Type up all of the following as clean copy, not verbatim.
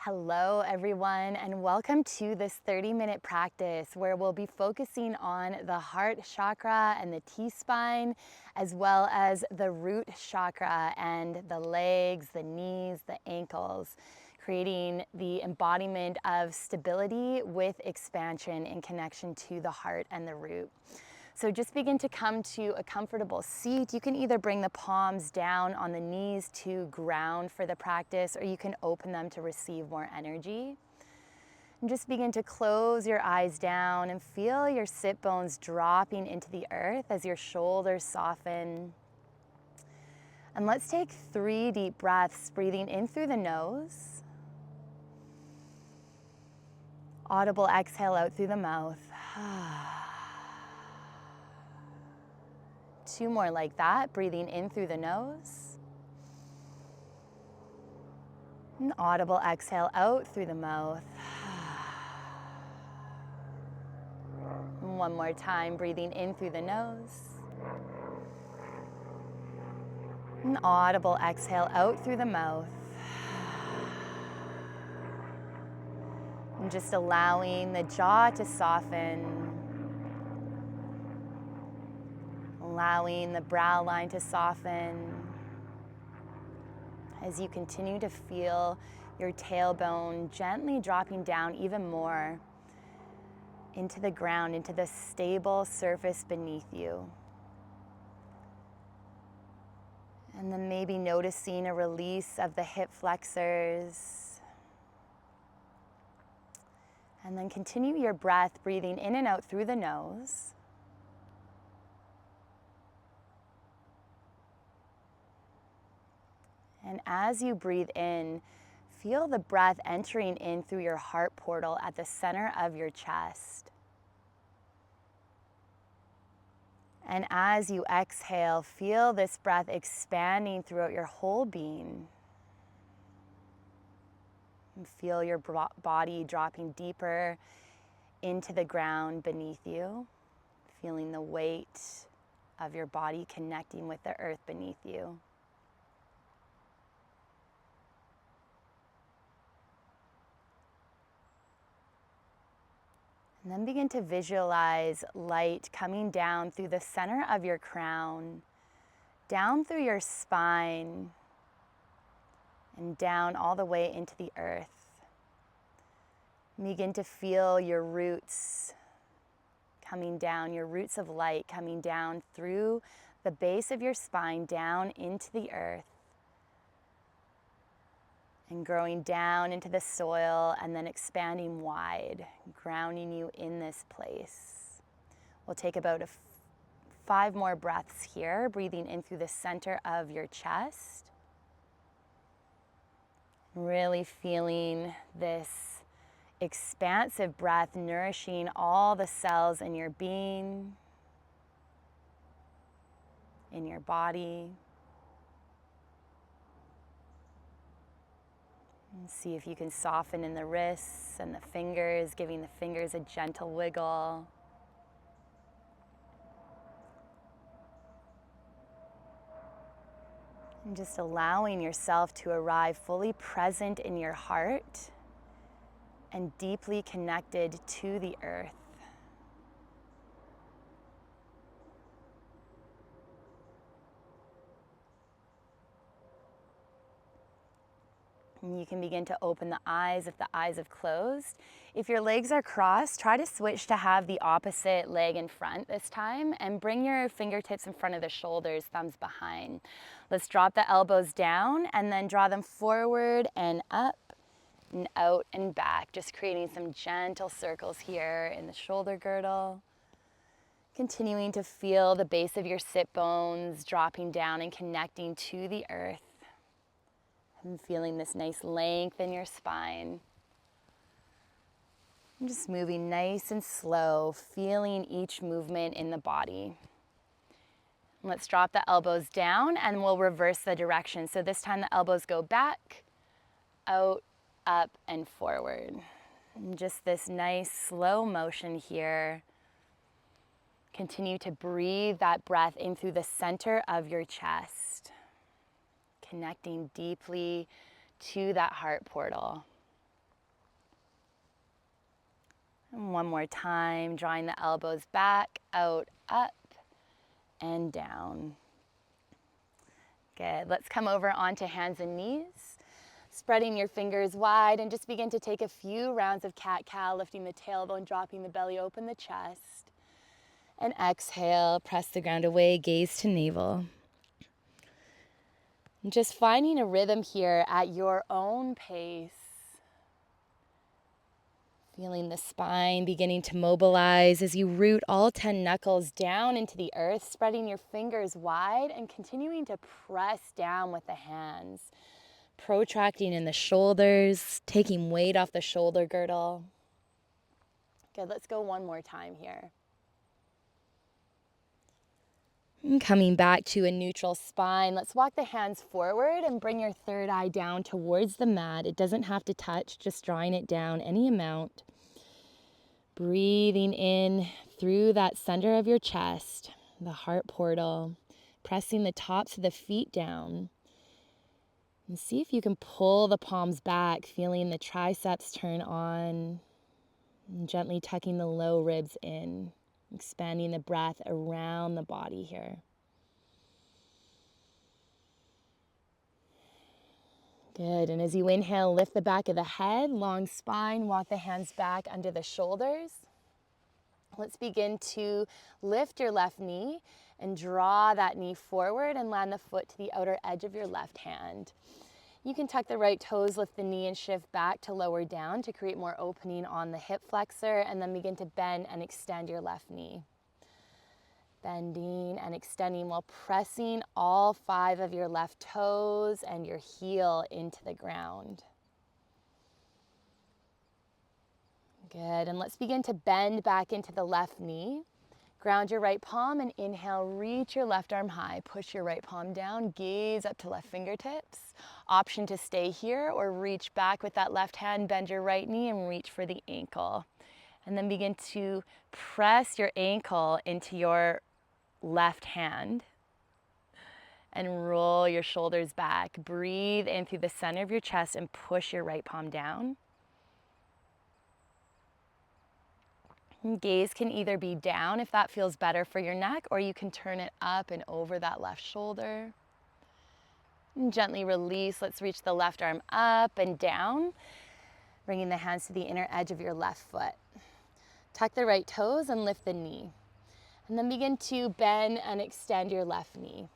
Hello everyone, and welcome to this 30-minute practice where we'll be focusing on the heart chakra and the T-spine, as well as the root chakra and the legs, the knees, the ankles, creating the embodiment of stability with expansion in connection to the heart and the root. So just begin to come to a comfortable seat. You can either bring the palms down on the knees to ground for the practice, or you can open them to receive more energy. And just begin to close your eyes down and feel your sit bones dropping into the earth as your shoulders soften. And let's take 3 deep breaths, breathing in through the nose. Audible exhale out through the mouth. 2 more like that, breathing in through the nose. An audible exhale out through the mouth. 1 more time, breathing in through the nose. An audible exhale out through the mouth. And just allowing the jaw to soften. Allowing the brow line to soften as you continue to feel your tailbone gently dropping down even more into the ground, into the stable surface beneath you. And then maybe noticing a release of the hip flexors. And then continue your breath, breathing in and out through the nose. And as you breathe in, feel the breath entering in through your heart portal at the center of your chest. And as you exhale, feel this breath expanding throughout your whole being. And feel your body dropping deeper into the ground beneath you, feeling the weight of your body connecting with the earth beneath you. And then begin to visualize light coming down through the center of your crown, down through your spine, and down all the way into the earth. Begin to feel your roots coming down, your roots of light coming down through the base of your spine, down into the earth. And growing down into the soil and then expanding wide, grounding you in this place. We'll take about 5 more breaths here, breathing in through the center of your chest. Really feeling this expansive breath nourishing all the cells in your being, in your body. And see if you can soften in the wrists and the fingers, giving the fingers a gentle wiggle. And just allowing yourself to arrive fully present in your heart and deeply connected to the earth. And you can begin to open the eyes if the eyes have closed. If your legs are crossed, try to switch to have the opposite leg in front this time and bring your fingertips in front of the shoulders, thumbs behind. Let's drop the elbows down and then draw them forward and up and out and back, just creating some gentle circles here in the shoulder girdle. Continuing to feel the base of your sit bones dropping down and connecting to the earth. And feeling this nice length in your spine. And just moving nice and slow, feeling each movement in the body. And let's drop the elbows down and we'll reverse the direction. So this time the elbows go back, out, up, and forward. And just this nice slow motion here. Continue to breathe that breath in through the center of your chest. Connecting deeply to that heart portal. And one more time, drawing the elbows back, out, up, and down. Good. Let's come over onto hands and knees. Spreading your fingers wide and just begin to take a few rounds of cat-cow, lifting the tailbone, dropping the belly, open the chest. And exhale, press the ground away, gaze to navel. And just finding a rhythm here at your own pace. Feeling the spine beginning to mobilize as you root all 10 knuckles down into the earth, spreading your fingers wide and continuing to press down with the hands. Protracting in the shoulders, taking weight off the shoulder girdle. Good, let's go one more time here. And coming back to a neutral spine, let's walk the hands forward and bring your third eye down towards the mat. It doesn't have to touch, just drawing it down any amount. Breathing in through that center of your chest, the heart portal, pressing the tops of the feet down. And see if you can pull the palms back, feeling the triceps turn on, and gently tucking the low ribs in, expanding the breath around the body here. Good, and as you inhale, lift the back of the head, long spine, walk the hands back under the shoulders. Let's begin to lift your left knee and draw that knee forward and land the foot to the outer edge of your left hand. You can tuck the right toes, lift the knee and shift back to lower down to create more opening on the hip flexor, and then begin to bend and extend your left knee. Bending and extending while pressing all 5 of your left toes and your heel into the ground. Good, and let's begin to bend back into the left knee. Ground your right palm and inhale, reach your left arm high. Push your right palm down, gaze up to left fingertips. Option to stay here or reach back with that left hand, bend your right knee and reach for the ankle. And then begin to press your ankle into your left hand and roll your shoulders back. Breathe in through the center of your chest and push your right palm down. Gaze can either be down if that feels better for your neck, or you can turn it up and over that left shoulder. And gently release. Let's reach the left arm up and down, bringing the hands to the inner edge of your left foot. Tuck the right toes and lift the knee. And then begin to bend and extend your left knee.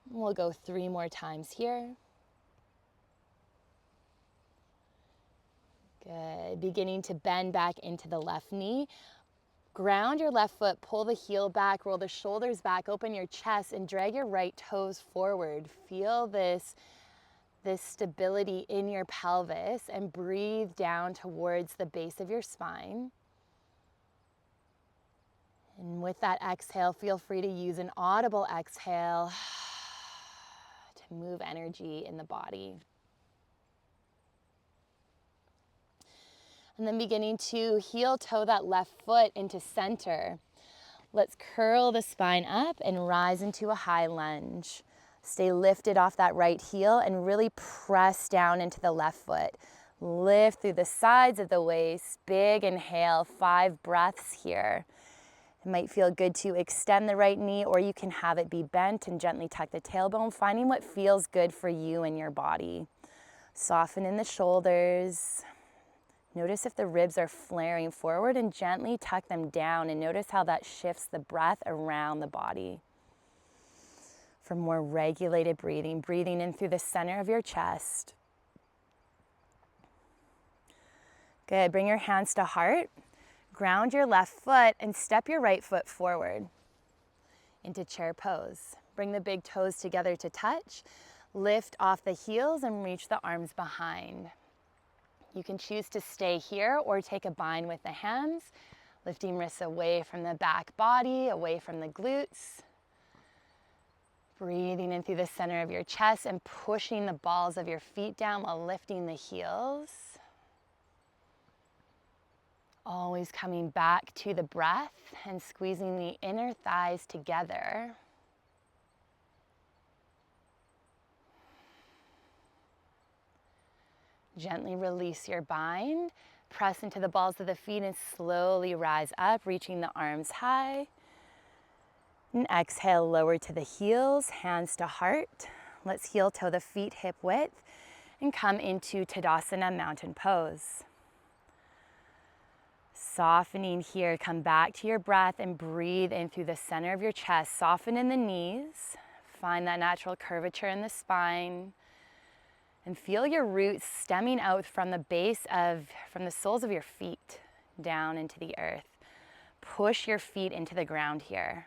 We'll go 3 more times here. Good. Beginning to bend back into the left knee. Ground your left foot, pull the heel back, roll the shoulders back, open your chest, and drag your right toes forward. Feel this stability in your pelvis, and breathe down towards the base of your spine. And with that exhale, feel free to use an audible exhale to move energy in the body. And then beginning to heel toe that left foot into center. Let's curl the spine up and rise into a high lunge. Stay lifted off that right heel and really press down into the left foot. Lift through the sides of the waist. Big inhale, 5 breaths here. It might feel good to extend the right knee, or you can have it be bent and gently tuck the tailbone, finding what feels good for you and your body. Soften in the shoulders. Notice if the ribs are flaring forward, and gently tuck them down, and notice how that shifts the breath around the body. For more regulated breathing, breathing in through the center of your chest. Good, bring your hands to heart. Ground your left foot and step your right foot forward into chair pose. Bring the big toes together to touch. Lift off the heels and reach the arms behind. You can choose to stay here or take a bind with the hands, lifting wrists away from the back body, away from the glutes. Breathing in through the center of your chest and pushing the balls of your feet down while lifting the heels. Always coming back to the breath and squeezing the inner thighs together. Gently release your bind. Press into the balls of the feet and slowly rise up, reaching the arms high. And exhale, lower to the heels, hands to heart. Let's heel toe the feet hip width and come into Tadasana, mountain pose. Softening here, come back to your breath and breathe in through the center of your chest. Soften in the knees, find that natural curvature in the spine, and feel your roots stemming out from from the soles of your feet down into the earth. Push your feet into the ground here.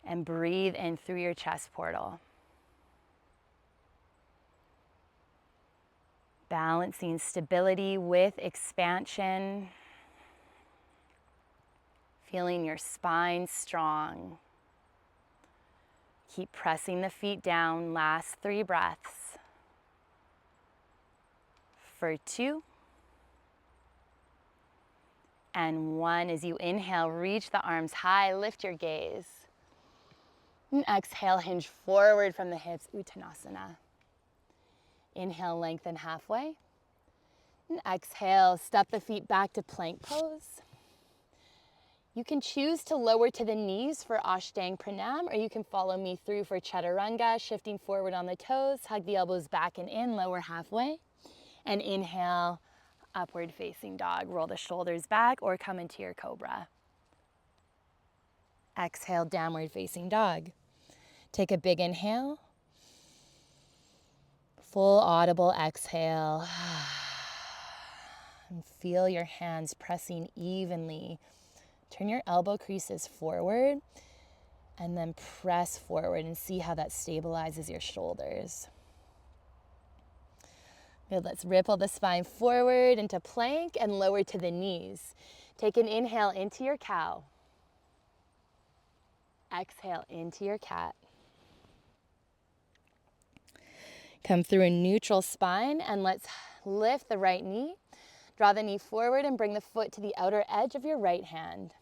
And breathe in through your chest portal. Balancing stability with expansion. Feeling your spine strong. Keep pressing the feet down. Last 3 breaths. For 2. And 1. As you inhale, reach the arms high, lift your gaze. And exhale, hinge forward from the hips, Uttanasana. Inhale, lengthen halfway. And exhale, step the feet back to plank pose. You can choose to lower to the knees for Ashtanga Pranam, or you can follow me through for Chaturanga, shifting forward on the toes, hug the elbows back and in, lower halfway. And inhale, upward facing dog. Roll the shoulders back or come into your cobra. Exhale, downward facing dog. Take a big inhale. Full audible exhale. And feel your hands pressing evenly. Turn your elbow creases forward and then press forward and see how that stabilizes your shoulders. Good, let's ripple the spine forward into plank and lower to the knees. Take an inhale into your cow. Exhale into your cat. Come through a neutral spine and let's lift the right knee. Draw the knee forward and bring the foot to the outer edge of your right hand.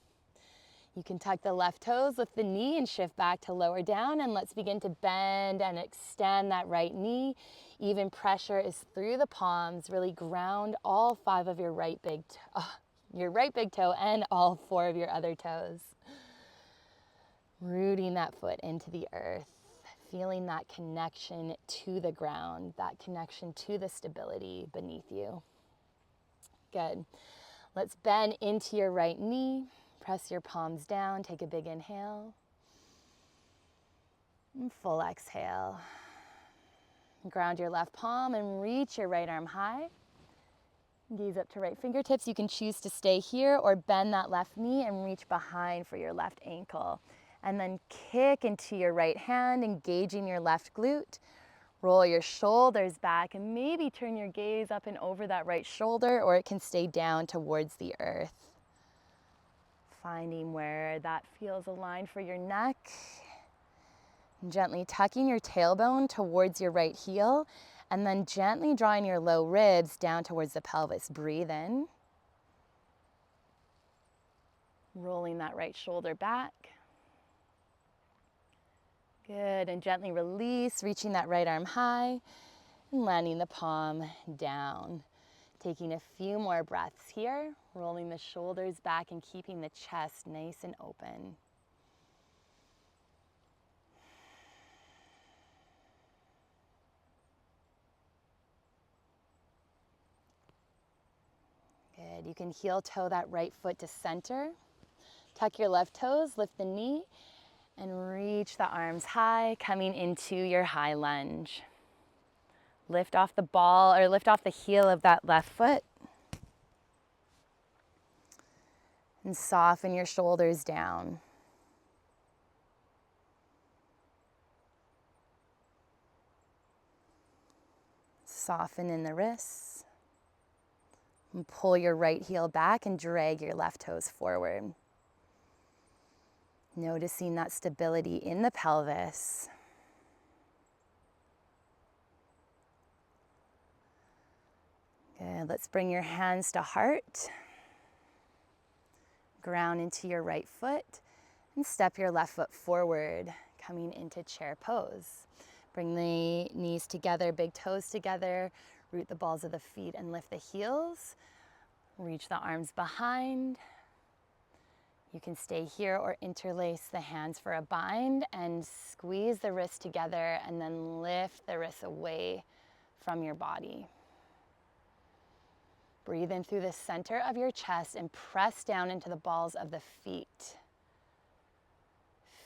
You can tuck the left toes, lift the knee and shift back to lower down, and let's begin to bend and extend that right knee. Even pressure is through the palms. Really ground all 5 of your right big toe and all 4 of your other toes. Rooting that foot into the earth. Feeling that connection to the ground, that connection to the stability beneath you. Good. Let's bend into your right knee. Press your palms down. Take a big inhale. And full exhale. Ground your left palm and reach your right arm high. Gaze up to right fingertips. You can choose to stay here or bend that left knee and reach behind for your left ankle. And then kick into your right hand, engaging your left glute. Roll your shoulders back and maybe turn your gaze up and over that right shoulder, or it can stay down towards the earth. Finding where that feels aligned for your neck. And gently tucking your tailbone towards your right heel, and then gently drawing your low ribs down towards the pelvis. Breathe in. Rolling that right shoulder back. Good, and gently release, reaching that right arm high and landing the palm down. Taking a few more breaths here, rolling the shoulders back and keeping the chest nice and open. Good, you can heel toe that right foot to center. Tuck your left toes, lift the knee, and reach the arms high, coming into your high lunge. Lift off the ball, or lift off the heel of that left foot. And soften your shoulders down. Soften in the wrists. And pull your right heel back and drag your left toes forward. Noticing that stability in the pelvis. Good, let's bring your hands to heart. Ground into your right foot and step your left foot forward, coming into chair pose. Bring the knees together, big toes together. Root the balls of the feet and lift the heels. Reach the arms behind. You can stay here or interlace the hands for a bind and squeeze the wrists together and then lift the wrists away from your body. Breathe in through the center of your chest and press down into the balls of the feet.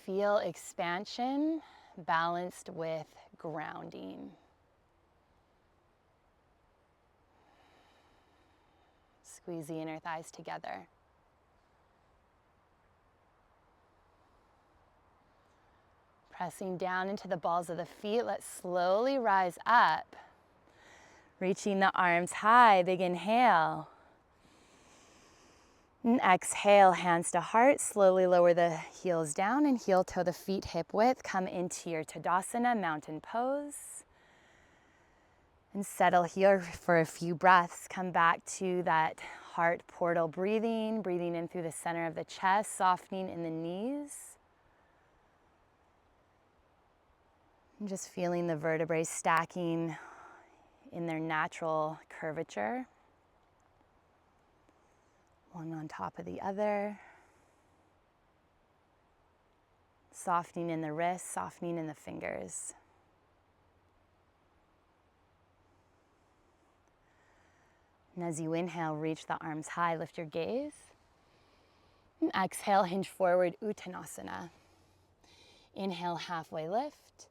Feel expansion balanced with grounding. Squeeze the inner thighs together. Pressing down into the balls of the feet, let's slowly rise up. Reaching the arms high, big inhale. And exhale, hands to heart. Slowly lower the heels down and heel toe the feet hip width. Come into your Tadasana, mountain pose. And settle here for a few breaths. Come back to that heart portal breathing. Breathing in through the center of the chest, softening in the knees. And just feeling the vertebrae stacking in their natural curvature. One on top of the other. Softening in the wrists, softening in the fingers. And as you inhale, reach the arms high, lift your gaze. And exhale, hinge forward, Uttanasana. Inhale, halfway lift.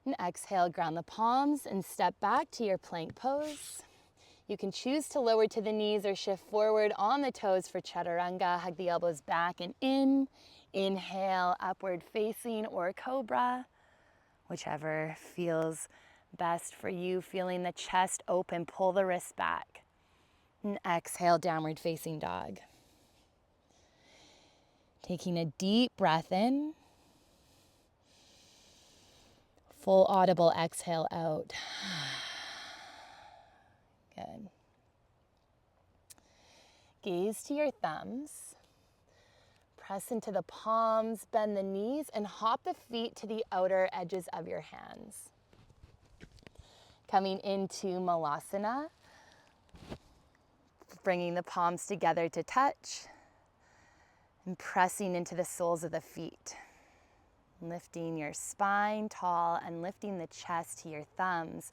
And exhale, ground the palms and step back to your plank pose. You can choose to lower to the knees or shift forward on the toes for Chaturanga. Hug the elbows back and in. Inhale, upward facing or cobra, whichever feels best for you. Feeling the chest open, pull the wrists back. And exhale, downward facing dog. Taking a deep breath in. Full audible exhale out. Good. Gaze to your thumbs. Press into the palms, bend the knees, and hop the feet to the outer edges of your hands. Coming into Malasana. Bringing the palms together to touch. And pressing into the soles of the feet. Lifting your spine tall and lifting the chest to your thumbs.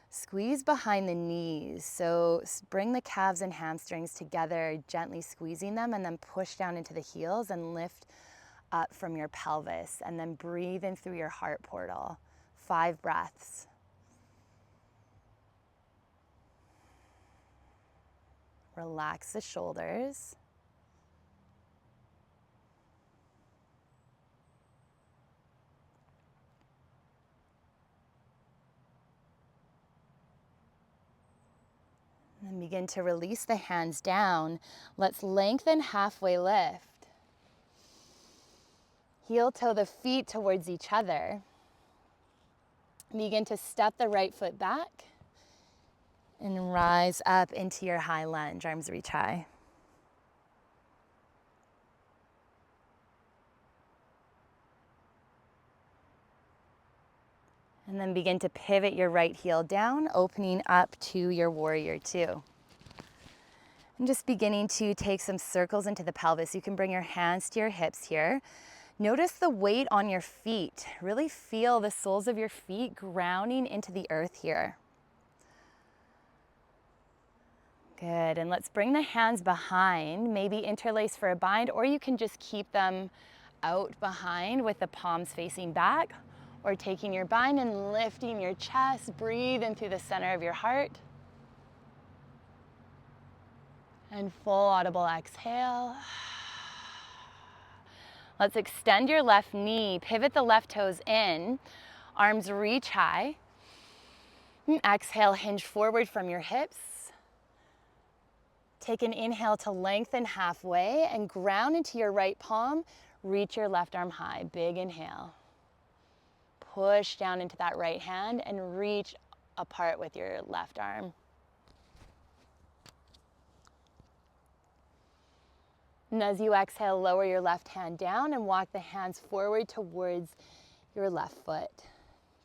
Squeeze behind the knees. So bring the calves and hamstrings together, gently squeezing them, and then push down into the heels and lift up from your pelvis. And then breathe in through your heart portal. 5 breaths. Relax the shoulders. And begin to release the hands down. Let's lengthen halfway lift. Heel toe the feet towards each other. Begin to step the right foot back and rise up into your high lunge. Arms reach high. And then begin to pivot your right heel down, opening up to your warrior two. And just beginning to take some circles into the pelvis. You can bring your hands to your hips here. Notice the weight on your feet. Really feel the soles of your feet grounding into the earth here. Good, and let's bring the hands behind, maybe interlace for a bind, or you can just keep them out behind with the palms facing back. Or taking your bind and lifting your chest, breathe in through the center of your heart. And full audible exhale. Let's extend your left knee, pivot the left toes in, arms reach high. And exhale, hinge forward from your hips. Take an inhale to lengthen halfway and ground into your right palm. Reach your left arm high, big inhale. Push down into that right hand and reach apart with your left arm. And as you exhale, lower your left hand down and walk the hands forward towards your left foot.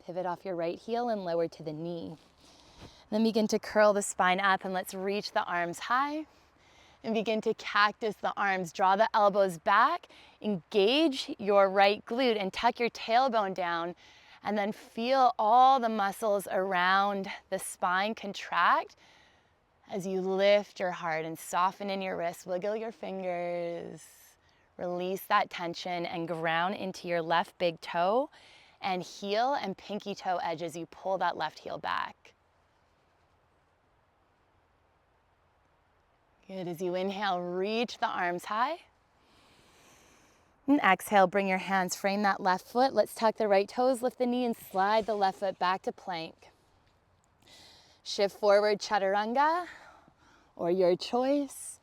Pivot off your right heel and lower to the knee. Then begin to curl the spine up and let's reach the arms high and begin to cactus the arms. Draw the elbows back, engage your right glute and tuck your tailbone down, and then feel all the muscles around the spine contract as you lift your heart and soften in your wrists. Wiggle your fingers, release that tension and ground into your left big toe and heel and pinky toe edge as you pull that left heel back. Good. As you inhale, reach the arms high. And exhale, bring your hands, frame that left foot. Let's tuck the right toes, lift the knee, and slide the left foot back to plank. Shift forward, chaturanga, or your choice.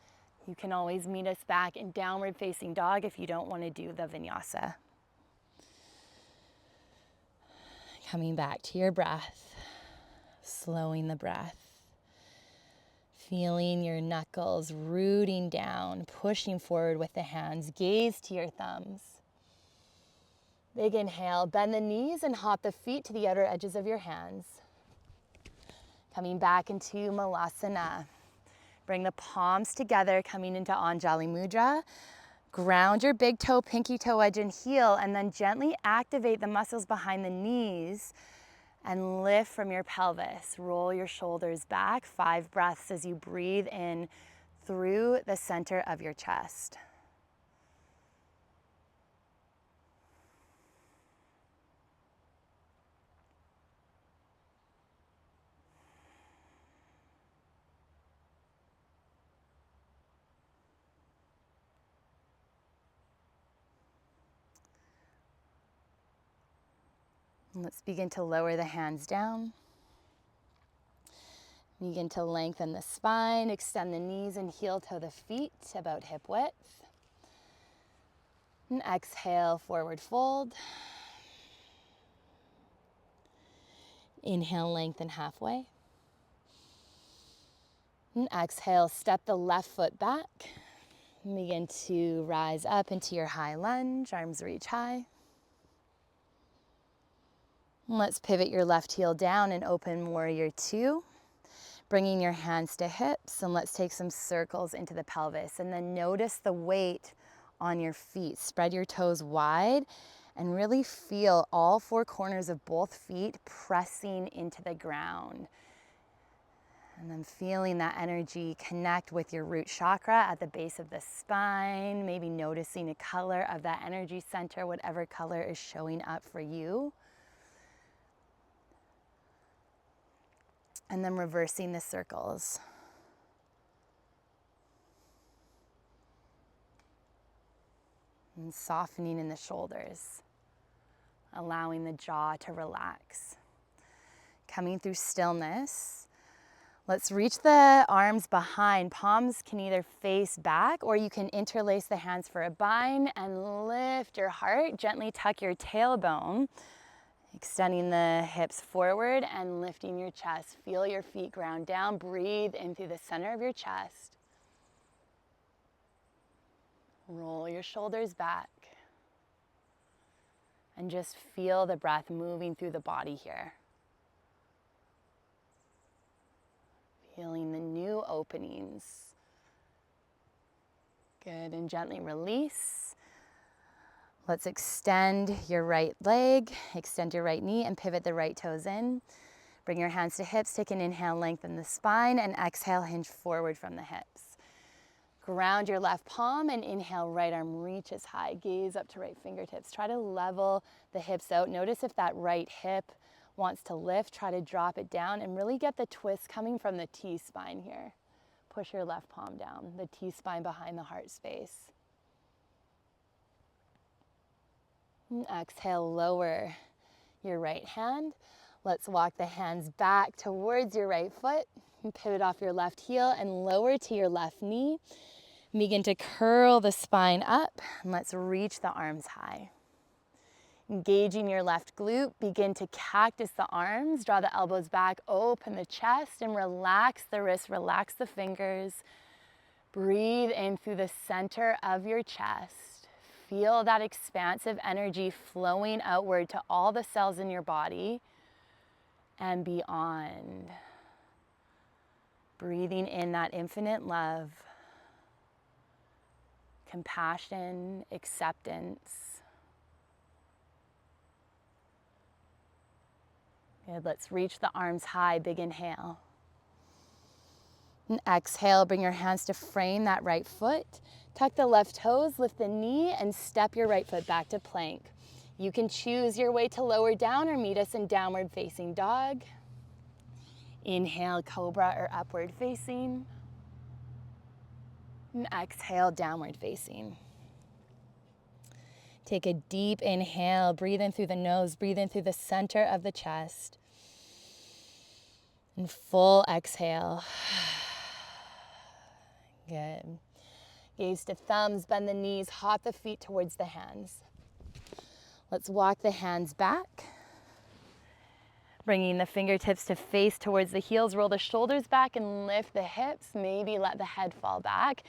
You can always meet us back in downward facing dog if you don't want to do the vinyasa. Coming back to your breath, slowing the breath. Feeling your knuckles rooting down, pushing forward with the hands, gaze to your thumbs. Big inhale, bend the knees and hop the feet to the outer edges of your hands. Coming back into Malasana. Bring the palms together, coming into Anjali Mudra. Ground your big toe, pinky toe edge and heel, and then gently activate the muscles behind the knees and lift from your pelvis. Roll your shoulders back. 5 breaths as you breathe in through the center of your chest. Let's begin to lower the hands down. Begin to lengthen the spine, extend the knees and heel toe the feet about hip width. And exhale, forward fold. Inhale, lengthen halfway. And exhale, step the left foot back. And begin to rise up into your high lunge, arms reach high. Let's pivot your left heel down and open warrior 2. Bringing your hands to hips, and let's take some circles into the pelvis. And then notice the weight on your feet. Spread your toes wide and really feel all 4 corners of both feet pressing into the ground. And then feeling that energy connect with your root chakra at the base of the spine. Maybe noticing a color of that energy center, whatever color is showing up for you. And then reversing the circles. And softening in the shoulders, allowing the jaw to relax. Coming through stillness, let's reach the arms behind. Palms can either face back or you can interlace the hands for a bind and lift your heart. Gently tuck your tailbone. Extending the hips forward and lifting your chest. Feel your feet ground down. Breathe in through the center of your chest. Roll your shoulders back. And just feel the breath moving through the body here. Feeling the new openings. Good, and gently release. Let's extend your right leg, extend your right knee, and pivot the right toes in. Bring your hands to hips, take an inhale, lengthen the spine, and exhale, hinge forward from the hips. Ground your left palm and inhale, right arm reaches high. Gaze up to right fingertips. Try to level the hips out. Notice if that right hip wants to lift, try to drop it down and really get the twist coming from the T-spine here. Push your left palm down, the T-spine behind the heart space. And exhale, lower your right hand. Let's walk the hands back towards your right foot. And pivot off your left heel and lower to your left knee. Begin to curl the spine up. And let's reach the arms high. Engaging your left glute, begin to cactus the arms. Draw the elbows back, open the chest, and relax the wrists, relax the fingers. Breathe in through the center of your chest. Feel that expansive energy flowing outward to all the cells in your body and beyond. Breathing in that infinite love, compassion, acceptance. Good, let's reach the arms high, big inhale. And exhale, bring your hands to frame that right foot. Tuck the left toes, lift the knee, and step your right foot back to plank. You can choose your way to lower down or meet us in downward facing dog. Inhale, cobra or upward facing. And exhale, downward facing. Take a deep inhale, breathe in through the nose, breathe in through the center of the chest. And full exhale. Good. Gaze to thumbs, bend the knees, hop the feet towards the hands. Let's walk the hands back. Bringing the fingertips to face towards the heels, roll the shoulders back and lift the hips. Maybe let the head fall back.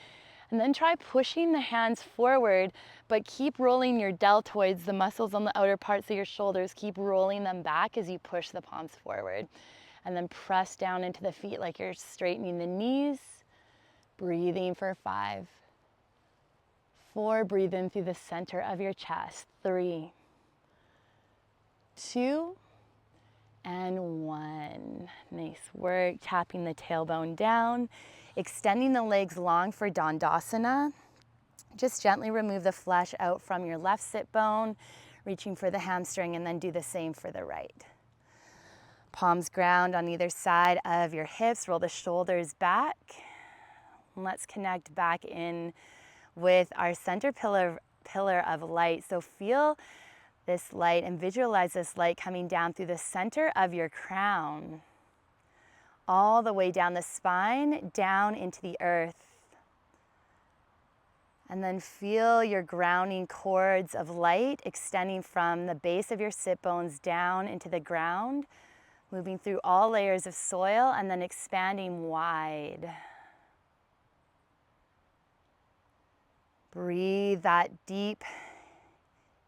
And then try pushing the hands forward, but keep rolling your deltoids, the muscles on the outer parts of your shoulders. Keep rolling them back as you push the palms forward. And then press down into the feet like you're straightening the knees. Breathing for 5, 4, breathe in through the center of your chest. 3, 2, and 1. Nice work. Tapping the tailbone down. Extending the legs long for Dandasana. Just gently remove the flesh out from your left sit bone, reaching for the hamstring, and then do the same for the right. Palms ground on either side of your hips. Roll the shoulders back. And let's connect back in with our center pillar of light. So feel this light and visualize this light coming down through the center of your crown, all the way down the spine, down into the earth. And then feel your grounding cords of light extending from the base of your sit bones down into the ground, moving through all layers of soil and then expanding wide. Breathe that deep,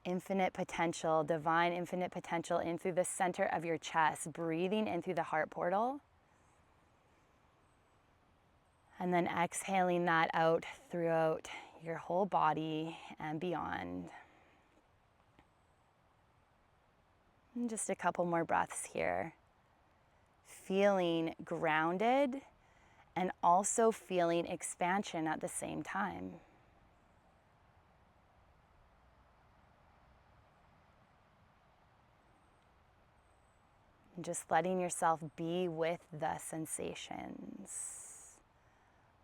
infinite potential, divine infinite potential in through the center of your chest, breathing in through the heart portal. And then exhaling that out throughout your whole body and beyond. And just a couple more breaths here. Feeling grounded and also feeling expansion at the same time. And just letting yourself be with the sensations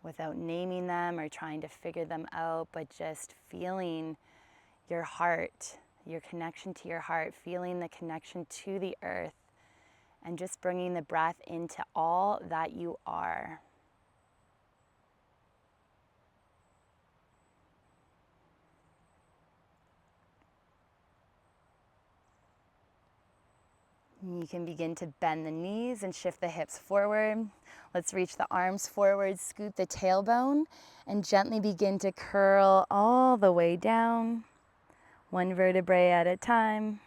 without naming them or trying to figure them out, but just feeling your heart, your connection to your heart, feeling the connection to the earth, and just bringing the breath into all that you are. You can begin to bend the knees and shift the hips forward. Let's reach the arms forward, scoot the tailbone, and gently begin to curl all the way down, one vertebrae at a time.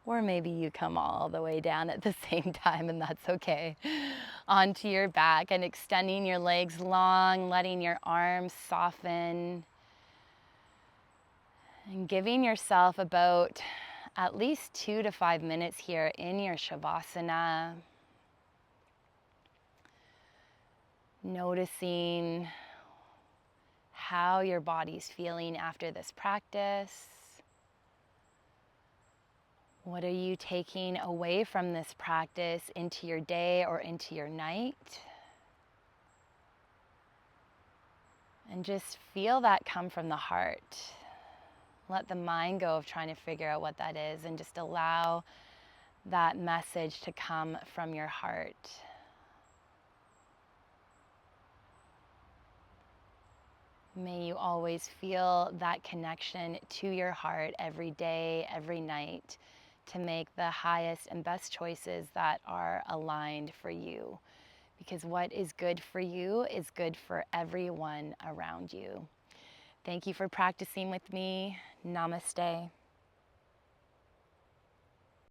Or maybe you come all the way down at the same time, and that's okay. Onto your back and extending your legs long, letting your arms soften. And giving yourself about at least 2 to 5 minutes here in your Shavasana. Noticing how your body's feeling after this practice. What are you taking away from this practice into your day or into your night? And just feel that come from the heart. Let the mind go of trying to figure out what that is and just allow that message to come from your heart. May you always feel that connection to your heart every day, every night, to make the highest and best choices that are aligned for you. Because what is good for you is good for everyone around you. Thank you for practicing with me. Namaste.